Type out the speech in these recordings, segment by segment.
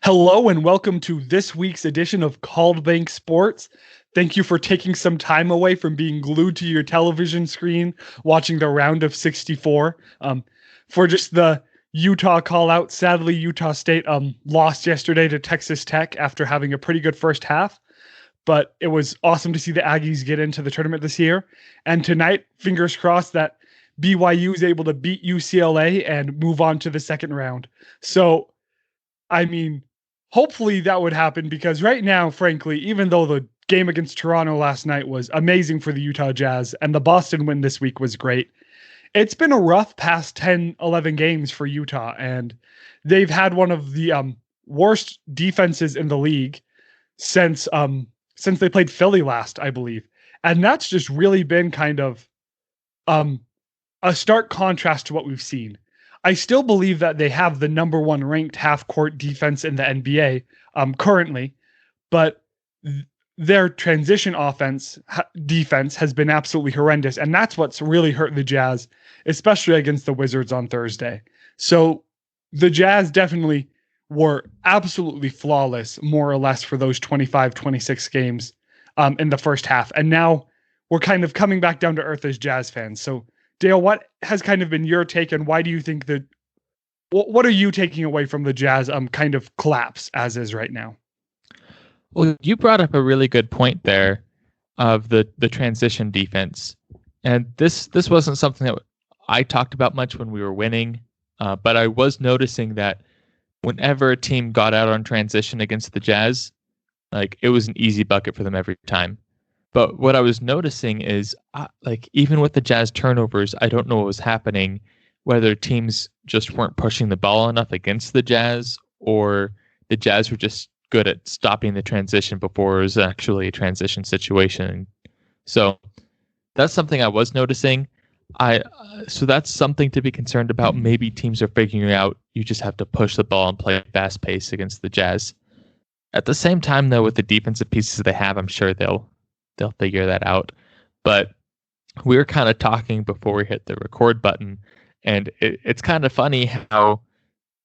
Hello and welcome to this week's edition of Called Bank Sports. Thank you for taking some time away from being glued to your television screen watching the round of 64. For just the Utah call out, sadly, Utah State lost yesterday to Texas Tech after having a pretty good first half. But it was awesome to see the Aggies get into the tournament this year. And tonight, fingers crossed that BYU is able to beat UCLA and move on to the second round. So, I mean, hopefully that would happen because right now, frankly, even though the game against Toronto last night was amazing for the Utah Jazz and the Boston win this week was great, it's been a rough past 10, 11 games for Utah. And they've had one of the worst defenses in the league since they played Philly last, I believe. And that's just really been kind of a stark contrast to what we've seen. I still believe that they have the number one ranked half-court defense in the NBA currently, but their transition defense has been absolutely horrendous, and that's what's really hurt the Jazz, especially against the Wizards on Thursday. So the Jazz definitely were absolutely flawless, more or less, for those 25, 26 games in the first half, and now we're kind of coming back down to earth as Jazz fans. So Dale, what has kind of been your take, and why do you think that? What are you taking away from the Jazz kind of collapse as is right now? Well, you brought up a really good point there of the transition defense, and this wasn't something that I talked about much when we were winning, but I was noticing that whenever a team got out on transition against the Jazz, like it was an easy bucket for them every time. But what I was noticing is, even with the Jazz turnovers, I don't know what was happening, whether teams just weren't pushing the ball enough against the Jazz, or the Jazz were just good at stopping the transition before it was actually a transition situation. So that's something I was noticing. So that's something to be concerned about. Maybe teams are figuring out you just have to push the ball and play fast pace against the Jazz. At the same time, though, with the defensive pieces they have, I'm sure they'll figure that out. But we were kind of talking before we hit the record button, and it's kind of funny how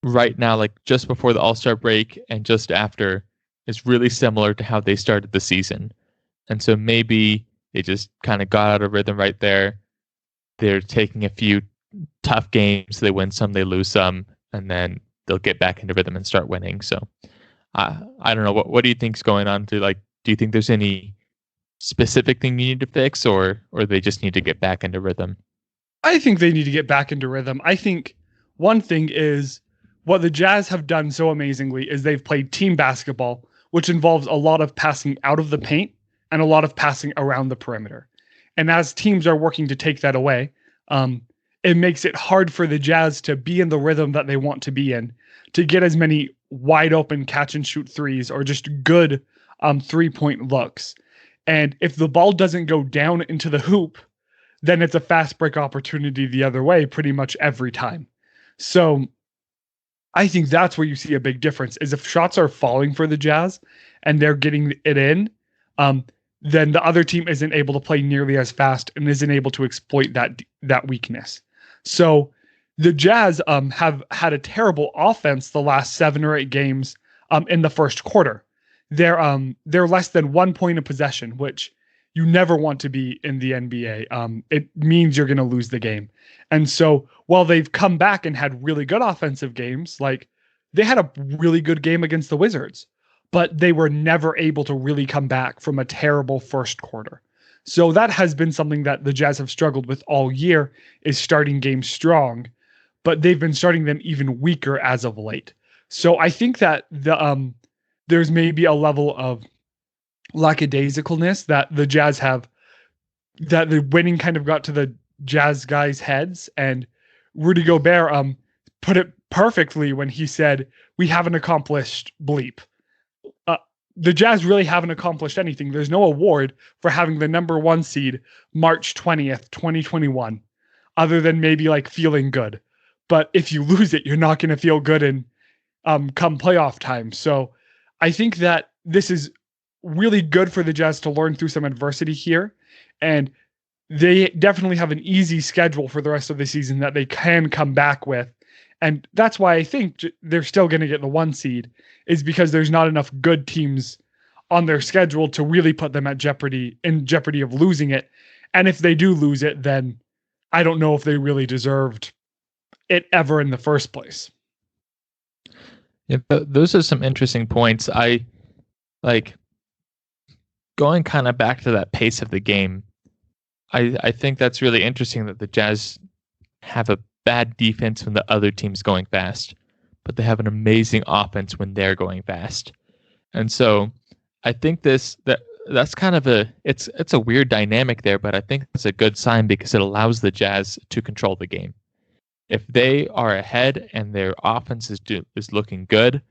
right now, like just before the All-Star break and just after, is really similar to how they started the season. And so maybe they just kind of got out of rhythm right there. They're taking a few tough games. They win some, they lose some, and then they'll get back into rhythm and start winning. So I don't know. What do you think's going on? Do you think there's any specific thing you need to fix, or they just need to get back into rhythm? I think they need to get back into rhythm. I think one thing is what the Jazz have done so amazingly is they've played team basketball, which involves a lot of passing out of the paint and a lot of passing around the perimeter. And as teams are working to take that away, it makes it hard for the Jazz to be in the rhythm that they want to be in, to get as many wide open catch and shoot threes or just good 3-point looks. And if the ball doesn't go down into the hoop, then it's a fast break opportunity the other way pretty much every time. So I think that's where you see a big difference is if shots are falling for the Jazz and they're getting it in, then the other team isn't able to play nearly as fast and isn't able to exploit that weakness. So the Jazz have had a terrible offense the last 7 or 8 games in the first quarter. They're less than 1 point of possession, which you never want to be in the NBA. It means you're going to lose the game. And so while they've come back and had really good offensive games, like they had a really good game against the Wizards, but they were never able to really come back from a terrible first quarter. So that has been something that the Jazz have struggled with all year, is starting games strong, but they've been starting them even weaker as of late. So I think that there's maybe a level of lackadaisicalness that the Jazz have, that the winning kind of got to the Jazz guys' heads. And Rudy Gobert put it perfectly when he said, "We haven't accomplished bleep." The Jazz really haven't accomplished anything. There's no award for having the number 1 seed March 20th, 2021, other than maybe like feeling good. But if you lose it, you're not going to feel good in come playoff time. So I think that this is really good for the Jazz to learn through some adversity here. And they definitely have an easy schedule for the rest of the season that they can come back with And that's why I think they're still going to get the 1 seed, is because there's not enough good teams on their schedule to really put them in jeopardy of losing it. And if they do lose it, then I don't know if they really deserved it ever in the first place. Yeah, those are some interesting points. I like going kind of back to that pace of the game. I think that's really interesting that the Jazz have a bad defense when the other team's going fast, but they have an amazing offense when they're going fast. And so I think that's kind of it's a weird dynamic there, but I think it's a good sign because it allows the Jazz to control the game. If they are ahead and their offense is looking good,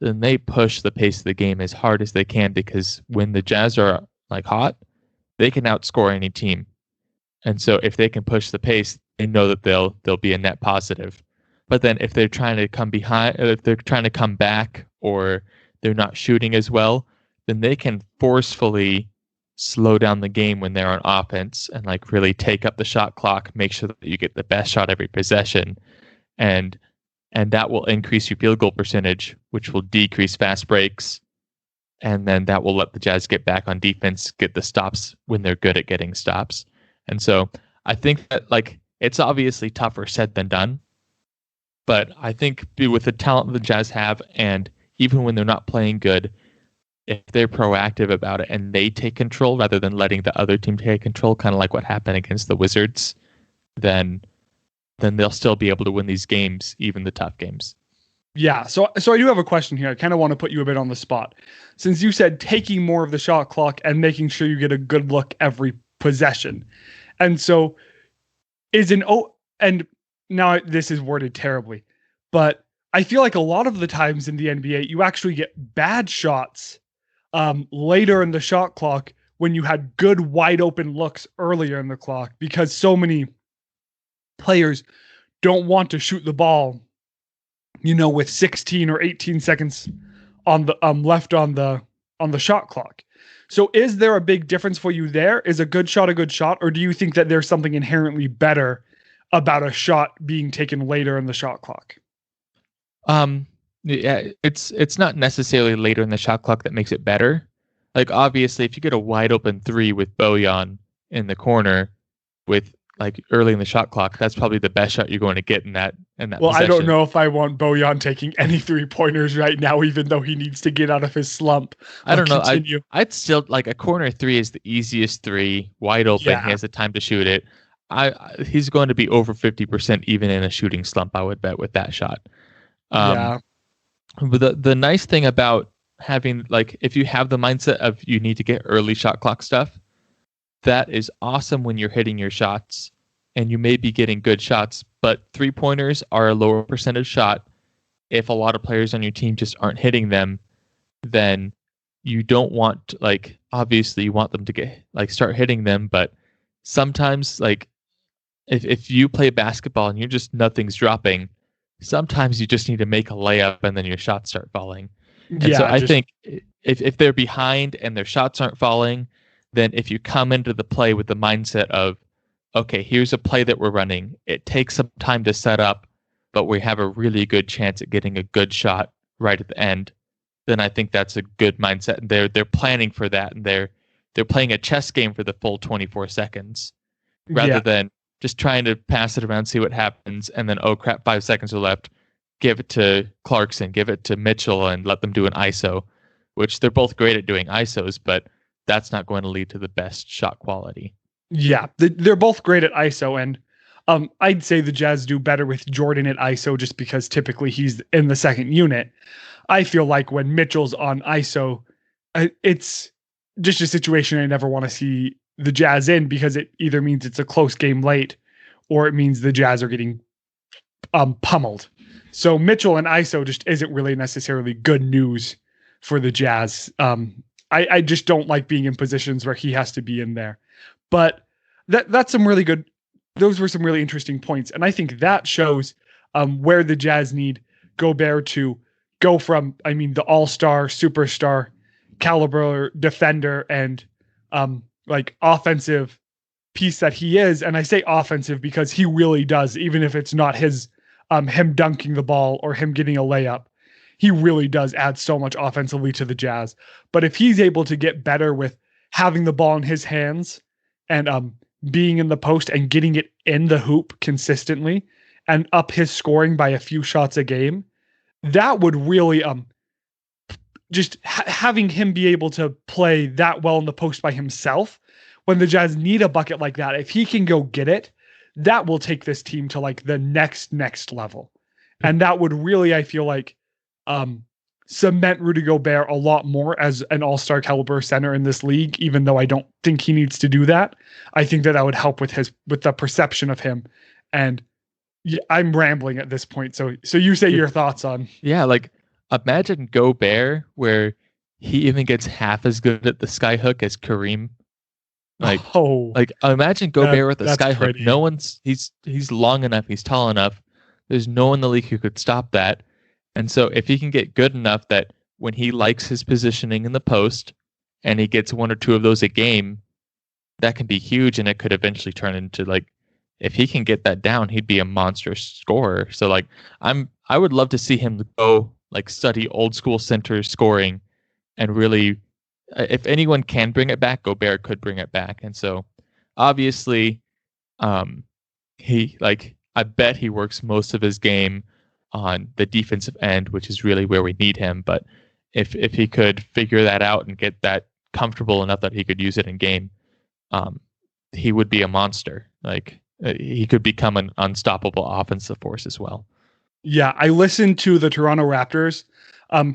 then they push the pace of the game as hard as they can, because when the Jazz are like hot, they can outscore any team. And so if they can push the pace, they know that they'll be a net positive. But then if they're trying to come behind, if they're trying to come back, or they're not shooting as well, then they can forcefully slow down the game when they're on offense and like really take up the shot clock, make sure that you get the best shot every possession, and that will increase your field goal percentage, which will decrease fast breaks, and then that will let the Jazz get back on defense, get the stops when they're good at getting stops. And so I think that like it's obviously tougher said than done, but I think with the talent the Jazz have, and even when they're not playing good, if they're proactive about it and they take control rather than letting the other team take control, kind of like what happened against the Wizards, then they'll still be able to win these games, even the tough games. Yeah, so I do have a question here. I kind of want to put you a bit on the spot. Since you said taking more of the shot clock and making sure you get a good look every possession. And so and now this is worded terribly, but I feel like a lot of the times in the NBA, you actually get bad shots later in the shot clock when you had good wide open looks earlier in the clock, because so many players don't want to shoot the ball, with 16 or 18 seconds on the left on the shot clock. So is there a big difference for you there? Is a good shot, or do you think that there's something inherently better about a shot being taken later in the shot clock? Yeah, it's not necessarily later in the shot clock that makes it better. Like obviously, if you get a wide open 3 with Bojan in the corner with like early in the shot clock, that's probably the best shot you're going to get in that Well, possession. I don't know if I want Bojan taking any 3-pointers right now, even though he needs to get out of his slump. I don't know. I'd still like a corner 3 is the easiest 3, wide open. Yeah. He has the time to shoot it. He's going to be over 50% even in a shooting slump, I would bet, with that shot. Yeah. But the nice thing about having, like, if you have the mindset of you need to get early shot clock stuff, that is awesome when you're hitting your shots and you may be getting good shots, but 3-pointers are a lower percentage shot. If a lot of players on your team just aren't hitting them, then you don't want, like, obviously you want them to get, like, start hitting them, but sometimes, like, if you play basketball and you're just nothing's dropping, sometimes you just need to make a layup and then your shots start falling. And so I think if they're behind and their shots aren't falling, then if you come into the play with the mindset of, okay, here's a play that we're running, it takes some time to set up, but we have a really good chance at getting a good shot right at the end, then I think that's a good mindset. And they're planning for that, and they're playing a chess game for the full 24 seconds rather than just trying to pass it around, see what happens, and then, oh crap, 5 seconds are left. Give it to Clarkson, give it to Mitchell, and let them do an ISO, which they're both great at doing ISOs, but that's not going to lead to the best shot quality. Yeah, they're both great at ISO, and I'd say the Jazz do better with Jordan at ISO just because typically he's in the second unit. I feel like when Mitchell's on ISO, it's just a situation I never want to see the Jazz in, because it either means it's a close game late or it means the Jazz are getting pummeled. So Mitchell and ISO just isn't really necessarily good news for the Jazz. I just don't like being in positions where he has to be in there. But that's some really good, those were some really interesting points. And I think that shows where the Jazz need Gobert to go from, the all-star, superstar caliber defender and like offensive piece that he is. And I say offensive because he really does, even if it's not his him dunking the ball or him getting a layup. He really does add so much offensively to the Jazz. But if he's able to get better with having the ball in his hands and being in the post and getting it in the hoop consistently and up his scoring by a few shots a game, that would really just having him be able to play that well in the post by himself when the Jazz need a bucket like that, if he can go get it, that will take this team to like the next level. And that would really, I feel like, cement Rudy Gobert a lot more as an all-star caliber center in this league, even though I don't think he needs to do that. I think that would help with the perception of him. And yeah, I'm rambling at this point. So you say your thoughts on. Yeah, like imagine Gobert where he even gets half as good at the skyhook as Kareem. Like imagine Gobert with a skyhook. No one's he's long enough, he's tall enough. There's no one in the league who could stop that. And so if he can get good enough that when he likes his positioning in the post and he gets one or two of those a game, that can be huge, and it could eventually turn into like, if he can get that down, he'd be a monster scorer. So like I would love to see him go like study old school center scoring and really, if anyone can bring it back, Gobert could bring it back. And so obviously I bet he works most of his game on the defensive end, which is really where we need him. But if he could figure that out and get that comfortable enough that he could use it in game, he would be a monster. Like he could become an unstoppable offensive force as well. Yeah, I listened to the Toronto Raptors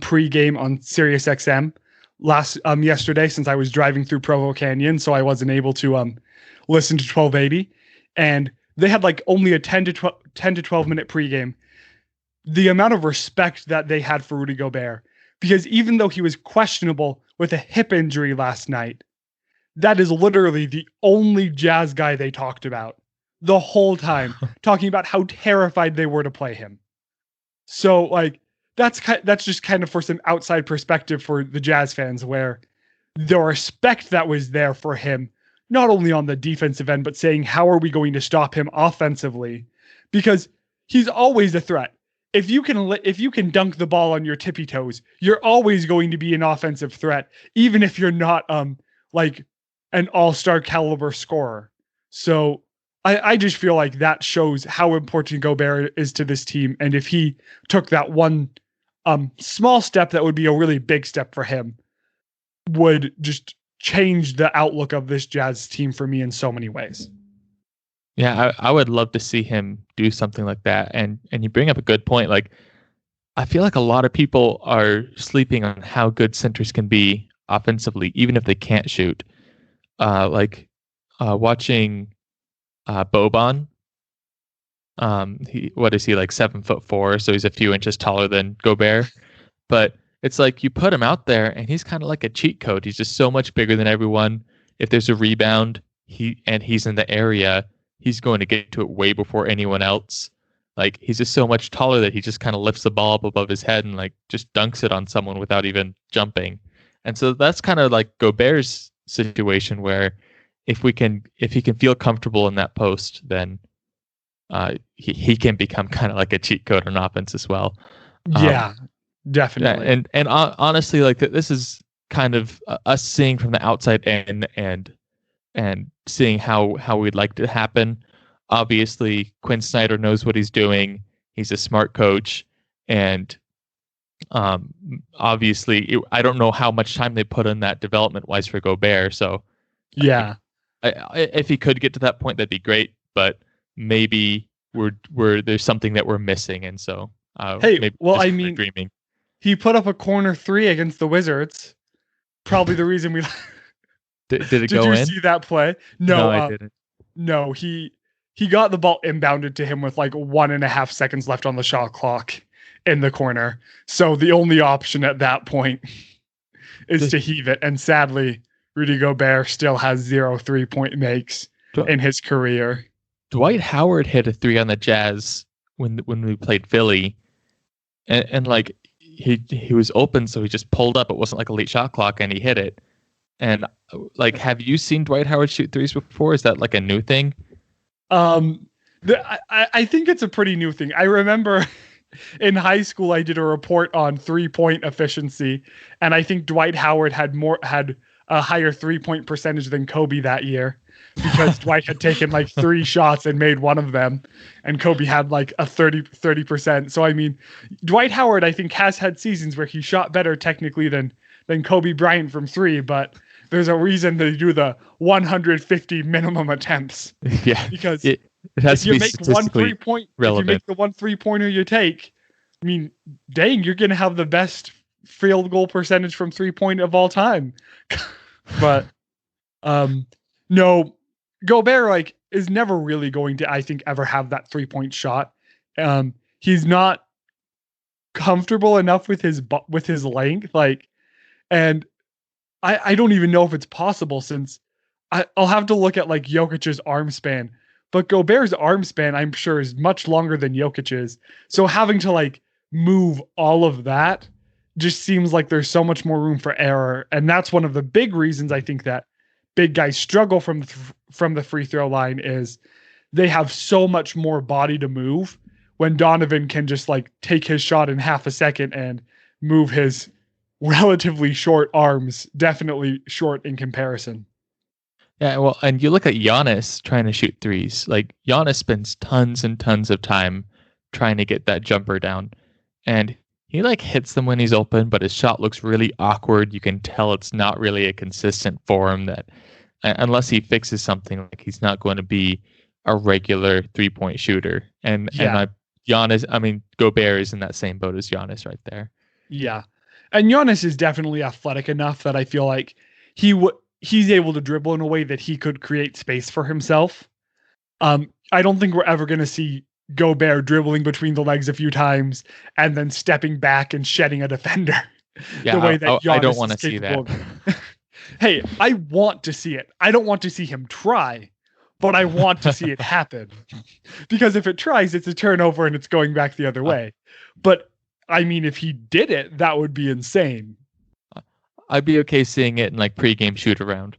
pre-game on Sirius XM yesterday since I was driving through Provo Canyon, so I wasn't able to listen to 1280, and they had like only a 10 to 12 minute pregame. The amount of respect that they had for Rudy Gobert, because even though he was questionable with a hip injury last night, that is literally the only Jazz guy they talked about the whole time, talking about how terrified they were to play him. So like that's just kind of for some outside perspective for the Jazz fans, where the respect that was there for him, not only on the defensive end, but saying, how are we going to stop him offensively? Because he's always a threat. If you can dunk the ball on your tippy toes, you're always going to be an offensive threat, even if you're not like an all-star caliber scorer. So I just feel like that shows how important Gobert is to this team. And if he took that one small step, that would be a really big step for him, would just change the outlook of this Jazz team for me in so many ways. Yeah, I would love to see him do something like that. And you bring up a good point. Like, I feel like a lot of people are sleeping on how good centers can be offensively, even if they can't shoot. Watching Bojan. What is he, like 7'4", so he's a few inches taller than Gobert. But it's like you put him out there and he's kind of like a cheat code. He's just so much bigger than everyone. If there's a rebound, he's in the area, he's going to get to it way before anyone else. Like, he's just so much taller that he just kind of lifts the ball up above his head and like just dunks it on someone without even jumping. And so that's kind of like Gobert's situation, where if he can feel comfortable in that post, then he can become kind of like a cheat code on offense as well. Yeah, definitely. Yeah, and honestly, like this is kind of us seeing from the outside in and seeing how we'd like to happen. Obviously, Quinn Snyder knows what he's doing. He's a smart coach, and obviously, I don't know how much time they put in that development-wise for Gobert. So, yeah, if he could get to that point, that'd be great. But maybe there's something that we're missing, and so dreaming. He put up a corner 3 against the Wizards. Probably the reason we. Did it go in? Did you see that play? No, I didn't. No, he got the ball inbounded to him with like 1.5 seconds left on the shot clock in the corner. So the only option at that point is to heave it. And sadly, Rudy Gobert still has 0 3-point makes in his career. Dwight Howard hit a 3 on the Jazz when we played Philly, and like he was open, so he just pulled up. It wasn't like a late shot clock, and he hit it. And like, have you seen Dwight Howard shoot threes before? Is that like a new thing? I think it's a pretty new thing. I remember in high school I did a report on 3-point efficiency, and I think Dwight Howard had a higher 3-point percentage than Kobe that year because Dwight had taken like 3 shots and made one of them, and Kobe had like a 30%. So I mean, Dwight Howard I think has had seasons where he shot better technically than Kobe Bryant from 3, but there's a reason they do the 150 minimum attempts. Yeah, Because it has if to you be make statistically relevant. if you make the one 3-pointer you take, I mean, dang, you're gonna have the best field goal percentage from 3-point of all time. But no, Gobert like is never really going to, I think, ever have that 3-point shot. He's not comfortable enough with his length, like, and I don't even know if it's possible since I'll have to look at like Jokic's arm span, but Gobert's arm span I'm sure is much longer than Jokic's. So having to like move all of that just seems like there's so much more room for error, and that's one of the big reasons I think that big guys struggle from the free throw line is they have so much more body to move when Donovan can just like take his shot in half a second and move his relatively short arms, definitely short in comparison. Yeah, well, and you look at Giannis trying to shoot threes. Like Giannis spends tons and tons of time trying to get that jumper down, and he like hits them when he's open, but his shot looks really awkward. You can tell it's not really a consistent form that, unless he fixes something, like he's not going to be a regular 3-point shooter. And Giannis, I mean, Gobert is in that same boat as Giannis right there. Yeah. And Giannis is definitely athletic enough that I feel like he's able to dribble in a way that he could create space for himself. I don't think we're ever going to see Gobert dribbling between the legs a few times and then stepping back and shedding a defender. Yeah, the way that Giannis I don't want to see that. Hey, I want to see it. I don't want to see him try, but I want to see it happen. Because if it tries, it's a turnover and it's going back the other way. But I mean, if he did it, that would be insane. I'd be okay seeing it in like pregame shoot around.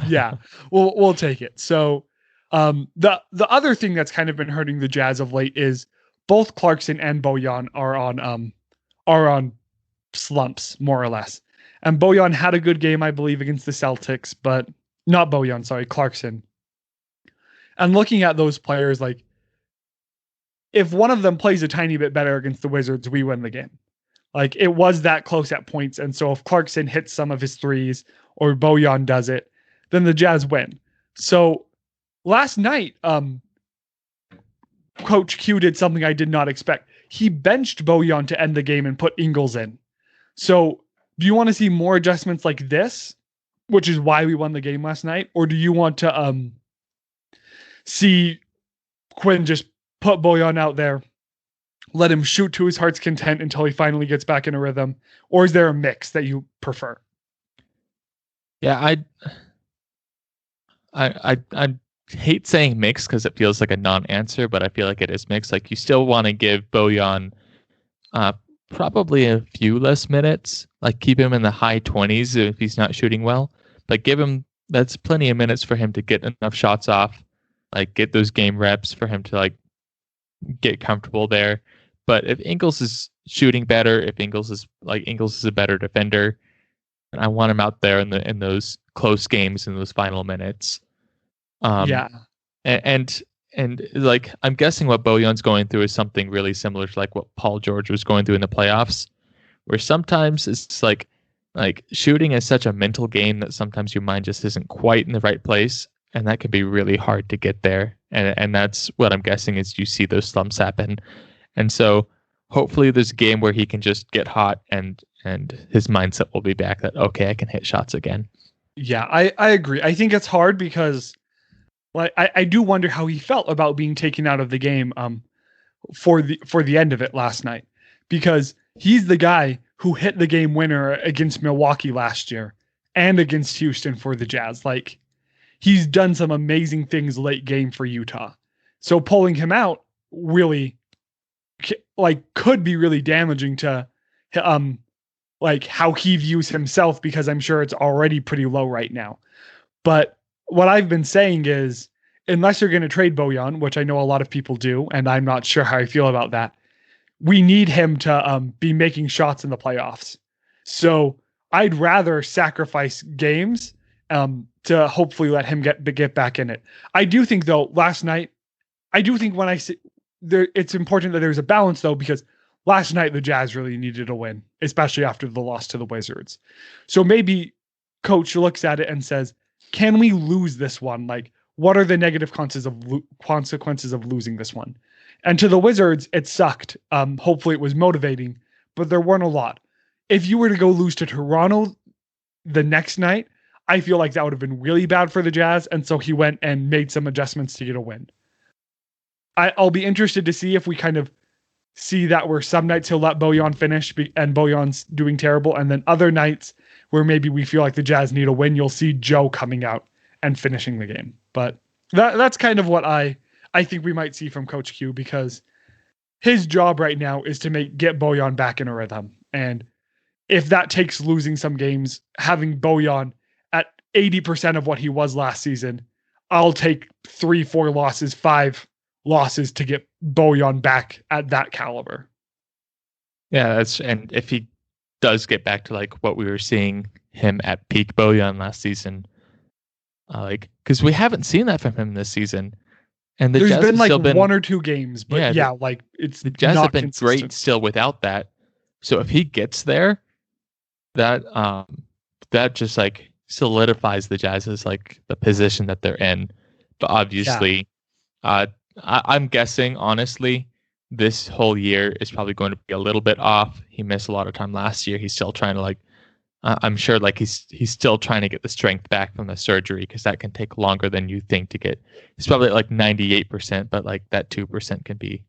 Yeah, we'll take it. So the other thing that's kind of been hurting the Jazz of late is both Clarkson and Bojan are on slumps, more or less. And Bojan had a good game, I believe, against the Celtics, but not Bojan, sorry, Clarkson. And looking at those players, like, if one of them plays a tiny bit better against the Wizards, we win the game. Like, it was that close at points. And so if Clarkson hits some of his threes or Bojan does it, then the Jazz win. So last night, Coach Q did something I did not expect. He benched Bojan to end the game and put Ingles in. So do you want to see more adjustments like this, which is why we won the game last night? Or do you want to see Quinn just put Bojan out there, let him shoot to his heart's content until he finally gets back in a rhythm? Or is there a mix that you prefer? Yeah, I hate saying mix because it feels like a non-answer, but I feel like it is mixed. Like, you still want to give Bojan probably a few less minutes, like keep him in the high 20s if he's not shooting well, but give him, that's plenty of minutes for him to get enough shots off, like get those game reps for him to like get comfortable there. But if Ingles is shooting better, if Ingles is a better defender, and I want him out there in those close games, in those final minutes. And like, I'm guessing what Bojan's going through is something really similar to like what Paul George was going through in the playoffs, where sometimes it's like shooting is such a mental game that sometimes your mind just isn't quite in the right place, and that can be really hard to get there. And that's what I'm guessing is you see those slumps happen. And so hopefully there's a game where he can just get hot and his mindset will be back that, okay, I can hit shots again. Yeah, I agree. I think it's hard because I do wonder how he felt about being taken out of the game for the end of it last night, because he's the guy who hit the game winner against Milwaukee last year and against Houston for the Jazz. Like, he's done some amazing things late game for Utah. So pulling him out really could be really damaging to like how he views himself, because I'm sure it's already pretty low right now. But what I've been saying is unless you're going to trade Bojan, which I know a lot of people do, and I'm not sure how I feel about that, we need him to be making shots in the playoffs. So I'd rather sacrifice games to hopefully let him get back in it. I do think, though, last night, I do think when I see there, it's important that there's a balance, though, because last night the Jazz really needed a win, especially after the loss to the Wizards. So maybe coach looks at it and says, can we lose this one? Like, what are the negative consequences of losing this one? And to the Wizards, it sucked. Hopefully it was motivating, but there weren't a lot. If you were to go lose to Toronto the next night, I feel like that would have been really bad for the Jazz. And so he went and made some adjustments to get a win. I'll be interested to see if we kind of see that where some nights he'll let Bojan finish and Bojan's doing terrible. And then other nights where maybe we feel like the Jazz need a win, you'll see Joe coming out and finishing the game. But that's kind of what I think we might see from Coach Q, because his job right now is to get Bojan back in a rhythm. And if that takes losing some games, having Bojan at 80% of what he was last season, I'll take 3, 4 losses, 5 losses to get Bojan back at that caliber. Yeah, and if he does get back to like what we were seeing him at peak Bojan last season, because we haven't seen that from him this season, and there's Jazz been like one or two games, but it's the Jazz have been consistent. Great still without that. So if he gets there, that just like solidifies the Jazz's like the position that they're in. But obviously, I'm guessing honestly, this whole year is probably going to be a little bit off. He missed a lot of time last year. He's still trying to I'm sure he's still trying to get the strength back from the surgery, because that can take longer than you think to get. He's probably at like 98%, but like that 2% can be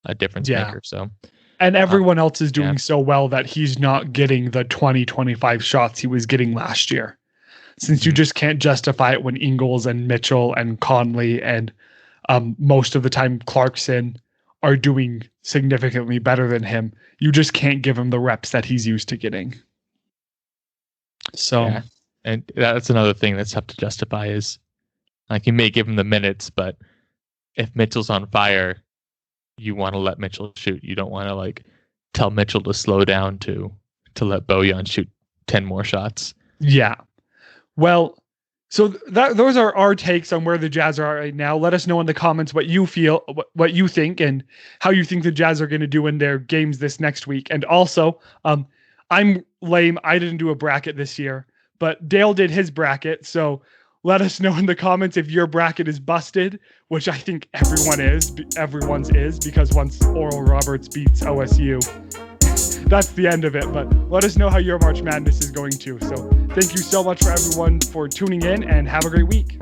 a difference maker. So, and everyone else is doing so well that he's not getting the 20-25 shots he was getting last year. Since you just can't justify it when Ingles and Mitchell and Conley and most of the time Clarkson are doing significantly better than him. You just can't give him the reps that he's used to getting. So, and that's another thing that's tough to justify, is like you may give him the minutes, but if Mitchell's on fire, you want to let Mitchell shoot. You don't want to like tell Mitchell to slow down to let Bojan shoot 10 more shots. Yeah. Well, so those are our takes on where the Jazz are right now. Let us know in the comments what you feel, what you think, and how you think the Jazz are going to do in their games this next week. And also, I'm lame. I didn't do a bracket this year, but Dale did his bracket. So let us know in the comments if your bracket is busted, which I think everyone's is, because once Oral Roberts beats OSU, that's the end of it. But let us know how your March Madness is going too. So thank you so much for everyone for tuning in, and have a great week.